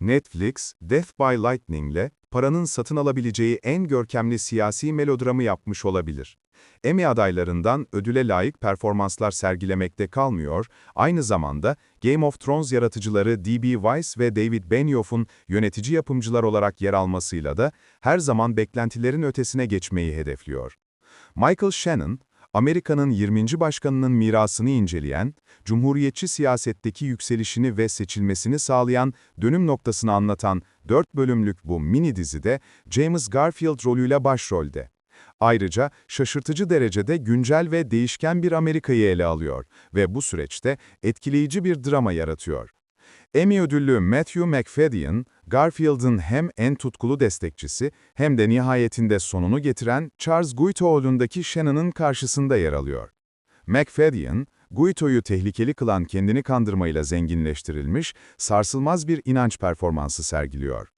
Netflix, Death by Lightning'le paranın satın alabileceği en görkemli siyasi melodramı yapmış olabilir. Emmy adaylarından ödüle layık performanslar sergilemekte kalmıyor, aynı zamanda Game of Thrones yaratıcıları D.B. Weiss ve David Benioff'un yönetici yapımcılar olarak yer almasıyla da her zaman beklentilerin ötesine geçmeyi hedefliyor. Michael Shannon, Amerika'nın 20. başkanının mirasını inceleyen, cumhuriyetçi siyasetteki yükselişini ve seçilmesini sağlayan dönüm noktasını anlatan 4 bölümlük bu mini dizide James Garfield rolüyle başrolde. Ayrıca şaşırtıcı derecede güncel ve değişken bir Amerika'yı ele alıyor ve bu süreçte etkileyici bir drama yaratıyor. Emmy ödüllü Matthew Macfadyen, Garfield'ın hem en tutkulu destekçisi hem de nihayetinde sonunu getiren Charles Guiteau'lundaki Shannon'ın karşısında yer alıyor. Macfadyen, Guiteau'yu tehlikeli kılan kendini kandırmayla zenginleştirilmiş, sarsılmaz bir inanç performansı sergiliyor.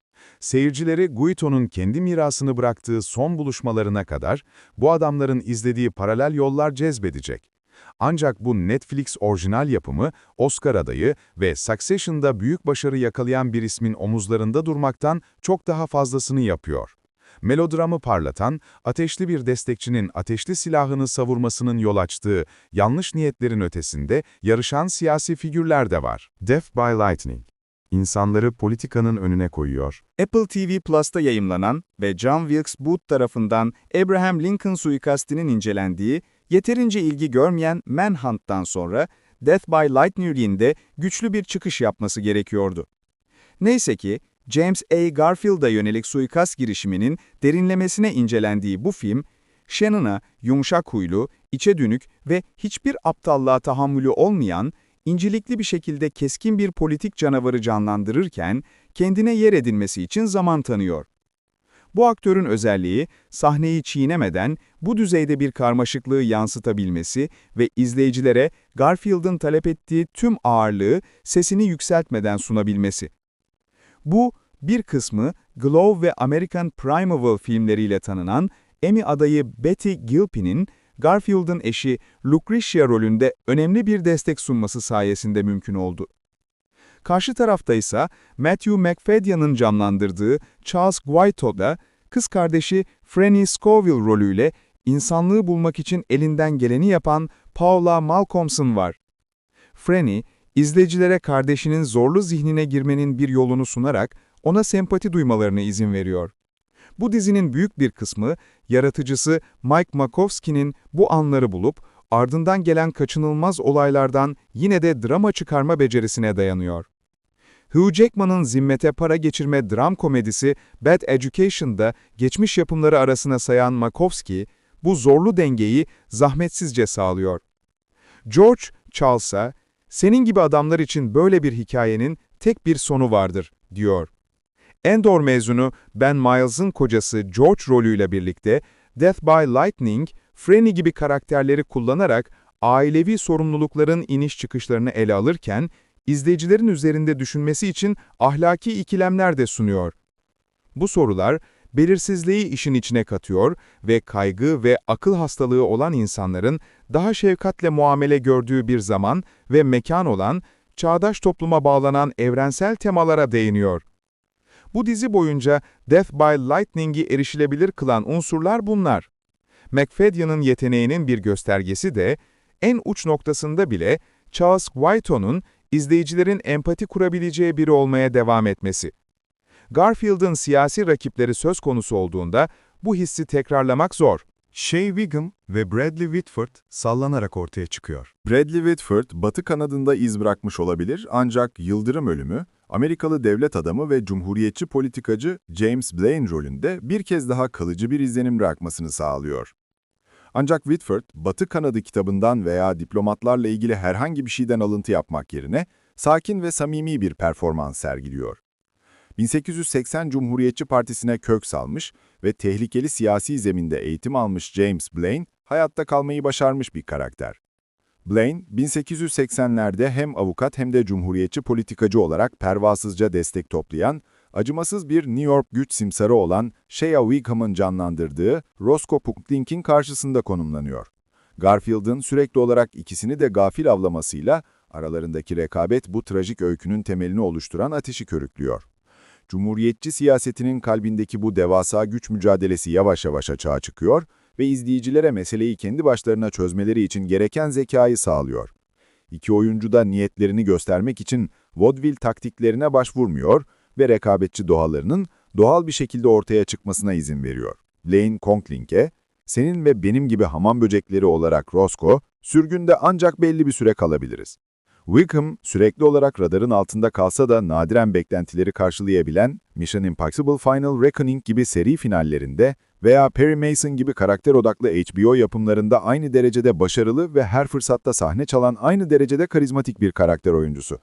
Seyircileri Guiteau'nun kendi mirasını bıraktığı son buluşmalarına kadar bu adamların izlediği paralel yollar cezbedecek. Ancak bu Netflix orijinal yapımı, Oscar adayı ve Succession'da büyük başarı yakalayan bir ismin omuzlarında durmaktan çok daha fazlasını yapıyor. Melodramı parlatan, ateşli bir destekçinin ateşli silahını savurmasının yol açtığı yanlış niyetlerin ötesinde yarışan siyasi figürler de var. Death by Lightning, insanları politikanın önüne koyuyor. Apple TV Plus'ta yayımlanan ve John Wilkes Booth tarafından Abraham Lincoln suikastinin incelendiği, yeterince ilgi görmeyen Manhunt'tan sonra Death by Lightning'in de güçlü bir çıkış yapması gerekiyordu. Neyse ki James A. Garfield'a yönelik suikast girişiminin derinlemesine incelendiği bu film, Shannon'a yumuşak huylu, içe dönük ve hiçbir aptallığa tahammülü olmayan, İncelikli bir şekilde keskin bir politik canavarı canlandırırken kendine yer edinmesi için zaman tanıyor. Bu aktörün özelliği, sahneyi çiğnemeden bu düzeyde bir karmaşıklığı yansıtabilmesi ve izleyicilere Garfield'ın talep ettiği tüm ağırlığı sesini yükseltmeden sunabilmesi. Bu, bir kısmı Glow ve American Primeval filmleriyle tanınan Emmy adayı Betty Gilpin'in Garfield'ın eşi Lucretia rolünde önemli bir destek sunması sayesinde mümkün oldu. Karşı tarafta ise Matthew Macfadyen'ın canlandırdığı Charles Guiteau'da kız kardeşi Franny Scoville rolüyle insanlığı bulmak için elinden geleni yapan Paula Malcolmson var. Franny, izleyicilere kardeşinin zorlu zihnine girmenin bir yolunu sunarak ona sempati duymalarına izin veriyor. Bu dizinin büyük bir kısmı, yaratıcısı Mike Makovsky'nin bu anları bulup, ardından gelen kaçınılmaz olaylardan yine de drama çıkarma becerisine dayanıyor. Hugh Jackman'ın zimmete para geçirme dram komedisi Bad Education'da geçmiş yapımları arasına sayan Makovsky, bu zorlu dengeyi zahmetsizce sağlıyor. George Charles'a, "Senin gibi adamlar için böyle bir hikayenin tek bir sonu vardır," diyor. Endor mezunu Ben Miles'ın kocası George rolüyle birlikte Death by Lightning, Franny gibi karakterleri kullanarak ailevi sorumlulukların iniş çıkışlarını ele alırken, izleyicilerin üzerinde düşünmesi için ahlaki ikilemler de sunuyor. Bu sorular, belirsizliği işin içine katıyor ve kaygı ve akıl hastalığı olan insanların daha şefkatle muamele gördüğü bir zaman ve mekan olan, çağdaş topluma bağlanan evrensel temalara değiniyor. Bu dizi boyunca Death by Lightning'i erişilebilir kılan unsurlar bunlar. Macfadyen'ın yeteneğinin bir göstergesi de, en uç noktasında bile Charles Guiteau'nun izleyicilerin empati kurabileceği biri olmaya devam etmesi. Garfield'ın siyasi rakipleri söz konusu olduğunda bu hissi tekrarlamak zor. Shea Whigham ve Bradley Whitford sallanarak ortaya çıkıyor. Bradley Whitford, Batı kanadında iz bırakmış olabilir ancak Yıldırım ölümü, Amerikalı devlet adamı ve cumhuriyetçi politikacı James Blaine rolünde bir kez daha kalıcı bir izlenim bırakmasını sağlıyor. Ancak Whitford, Batı Kanadı kitabından veya diplomatlarla ilgili herhangi bir şeyden alıntı yapmak yerine sakin ve samimi bir performans sergiliyor. 1880 Cumhuriyetçi Partisi'ne kök salmış ve tehlikeli siyasi zeminde eğitim almış James Blaine, hayatta kalmayı başarmış bir karakter. Blaine, 1880'lerde hem avukat hem de cumhuriyetçi politikacı olarak pervasızca destek toplayan, acımasız bir New York güç simsarı olan Shea Whigham'ın canlandırdığı Roscoe Pucklink'in karşısında konumlanıyor. Garfield'ın sürekli olarak ikisini de gafil avlamasıyla aralarındaki rekabet bu trajik öykünün temelini oluşturan ateşi körüklüyor. Cumhuriyetçi siyasetinin kalbindeki bu devasa güç mücadelesi yavaş yavaş açığa çıkıyor ve izleyicilere meseleyi kendi başlarına çözmeleri için gereken zekayı sağlıyor. İki oyuncu da niyetlerini göstermek için vaudeville taktiklerine başvurmuyor ve rekabetçi doğalarının doğal bir şekilde ortaya çıkmasına izin veriyor. Lane Conkling'e, "Senin ve benim gibi hamam böcekleri olarak Roscoe, sürgünde ancak belli bir süre kalabiliriz." Wickham, sürekli olarak radarın altında kalsa da nadiren beklentileri karşılayabilen Mission Impossible Final Reckoning gibi seri finallerinde veya Perry Mason gibi karakter odaklı HBO yapımlarında aynı derecede başarılı ve her fırsatta sahne çalan aynı derecede karizmatik bir karakter oyuncusu.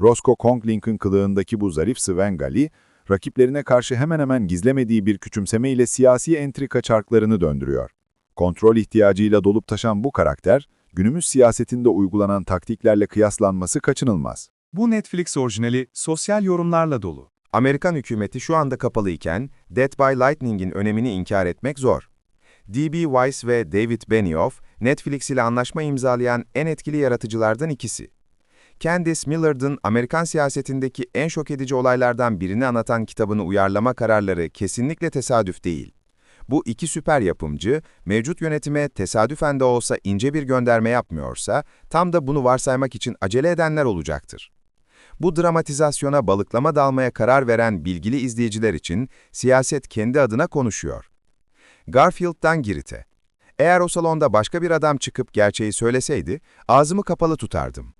Roscoe Conkling'in kılığındaki bu zarif Svengali, rakiplerine karşı hemen hemen gizlemediği bir küçümseme ile siyasi entrika çarklarını döndürüyor. Kontrol ihtiyacıyla dolup taşan bu karakter, günümüz siyasetinde uygulanan taktiklerle kıyaslanması kaçınılmaz. Bu Netflix orijinali sosyal yorumlarla dolu. Amerikan hükümeti şu anda kapalı iken Death by Lightning'in önemini inkar etmek zor. D.B. Weiss ve David Benioff, Netflix ile anlaşma imzalayan en etkili yaratıcılardan ikisi. Candice Millard'ın Amerikan siyasetindeki en şok edici olaylardan birini anlatan kitabını uyarlama kararları kesinlikle tesadüf değil. Bu iki süper yapımcı, mevcut yönetime tesadüfen de olsa ince bir gönderme yapmıyorsa, tam da bunu varsaymak için acele edenler olacaktır. Bu dramatizasyona balıklama dalmaya karar veren bilgili izleyiciler için siyaset kendi adına konuşuyor. Garfield'dan Girit'e. Eğer o salonda başka bir adam çıkıp gerçeği söyleseydi, ağzımı kapalı tutardım.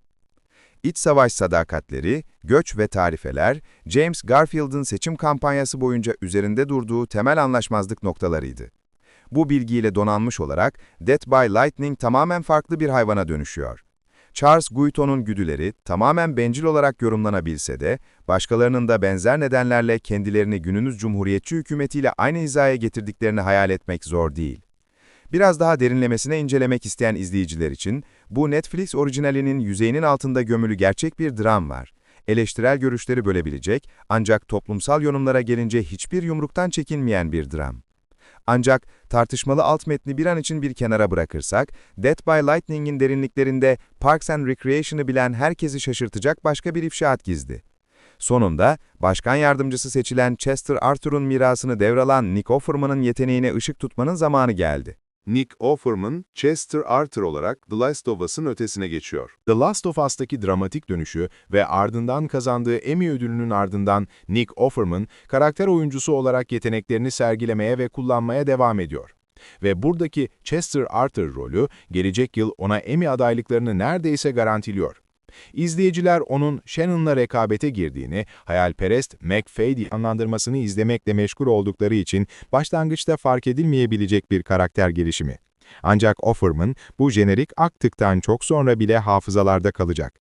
İç savaş sadakatleri, göç ve tarifeler, James Garfield'ın seçim kampanyası boyunca üzerinde durduğu temel anlaşmazlık noktalarıydı. Bu bilgiyle donanmış olarak Death by Lightning tamamen farklı bir hayvana dönüşüyor. Charles Guiteau'nun güdüleri tamamen bencil olarak yorumlanabilse de, başkalarının da benzer nedenlerle kendilerini günümüz cumhuriyetçi hükümetiyle aynı hizaya getirdiklerini hayal etmek zor değil. Biraz daha derinlemesine incelemek isteyen izleyiciler için, bu Netflix orijinalinin yüzeyinin altında gömülü gerçek bir dram var. Eleştirel görüşleri bölebilecek, ancak toplumsal yorumlara gelince hiçbir yumruktan çekinmeyen bir dram. Ancak tartışmalı alt metni bir an için bir kenara bırakırsak, Death by Lightning'in derinliklerinde Parks and Recreation'ı bilen herkesi şaşırtacak başka bir ifşaat gizli. Sonunda, başkan yardımcısı seçilen Chester Arthur'un mirasını devralan Nick Offerman'ın yeteneğine ışık tutmanın zamanı geldi. Nick Offerman, Chester Arthur olarak The Last of Us'ın ötesine geçiyor. The Last of Us'taki dramatik dönüşü ve ardından kazandığı Emmy ödülünün ardından Nick Offerman, karakter oyuncusu olarak yeteneklerini sergilemeye ve kullanmaya devam ediyor. Ve buradaki Chester Arthur rolü, gelecek yıl ona Emmy adaylıklarını neredeyse garantiliyor. İzleyiciler onun Shannon'la rekabete girdiğini, hayalperest McFadden anlandırmasını izlemekle meşgul oldukları için başlangıçta fark edilmeyebilecek bir karakter gelişimi. Ancak Offerman bu jenerik aktıktan çok sonra bile hafızalarda kalacak.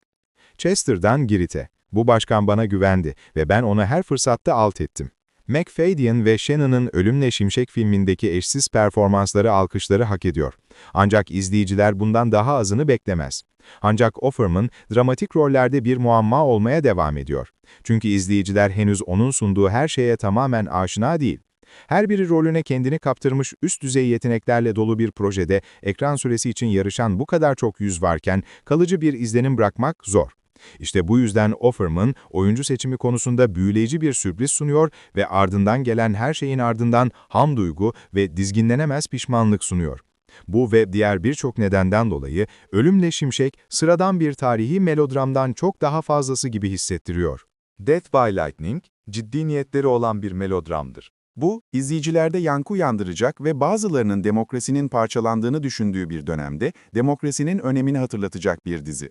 Chester'dan Girit'e. Bu başkan bana güvendi ve ben onu her fırsatta alt ettim. McFadden ve Shannon'ın Ölümle Şimşek filmindeki eşsiz performansları alkışları hak ediyor. Ancak izleyiciler bundan daha azını beklemez. Ancak Offerman, dramatik rollerde bir muamma olmaya devam ediyor. Çünkü izleyiciler henüz onun sunduğu her şeye tamamen aşina değil. Her biri rolüne kendini kaptırmış üst düzey yeteneklerle dolu bir projede ekran süresi için yarışan bu kadar çok yüz varken kalıcı bir izlenim bırakmak zor. İşte bu yüzden Offerman, oyuncu seçimi konusunda büyüleyici bir sürpriz sunuyor ve ardından gelen her şeyin ardından ham duygu ve dizginlenemez pişmanlık sunuyor. Bu ve diğer birçok nedenden dolayı Ölümle Şimşek, sıradan bir tarihi melodramdan çok daha fazlası gibi hissettiriyor. Death by Lightning, ciddi niyetleri olan bir melodramdır. Bu, izleyicilerde yankı uyandıracak ve bazılarının demokrasinin parçalandığını düşündüğü bir dönemde demokrasinin önemini hatırlatacak bir dizi.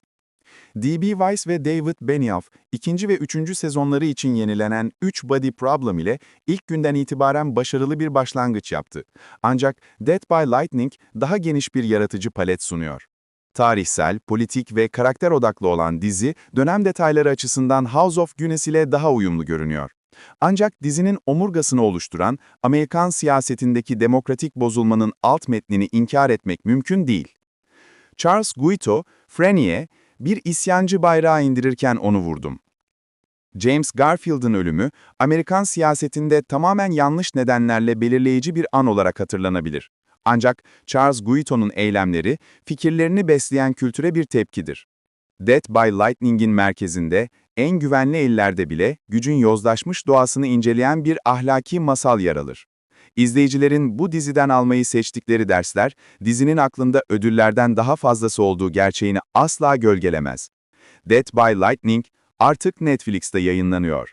D.B. Weiss ve David Benioff, 2. ve 3. sezonları için yenilenen 3 Body Problem ile ilk günden itibaren başarılı bir başlangıç yaptı. Ancak Death by Lightning daha geniş bir yaratıcı palet sunuyor. Tarihsel, politik ve karakter odaklı olan dizi, dönem detayları açısından House of Guinness ile daha uyumlu görünüyor. Ancak dizinin omurgasını oluşturan Amerikan siyasetindeki demokratik bozulmanın alt metnini inkar etmek mümkün değil. Charles Guiteau, Franny'e, "Bir isyancı bayrağı indirirken onu vurdum." James Garfield'ın ölümü, Amerikan siyasetinde tamamen yanlış nedenlerle belirleyici bir an olarak hatırlanabilir. Ancak Charles Guiteau'nun eylemleri, fikirlerini besleyen kültüre bir tepkidir. Death by Lightning'in merkezinde, en güvenli ellerde bile gücün yozlaşmış doğasını inceleyen bir ahlaki masal yer alır. İzleyicilerin bu diziden almayı seçtikleri dersler, dizinin aklında ödüllerden daha fazlası olduğu gerçeğini asla gölgelemez. Death by Lightning artık Netflix'te yayınlanıyor.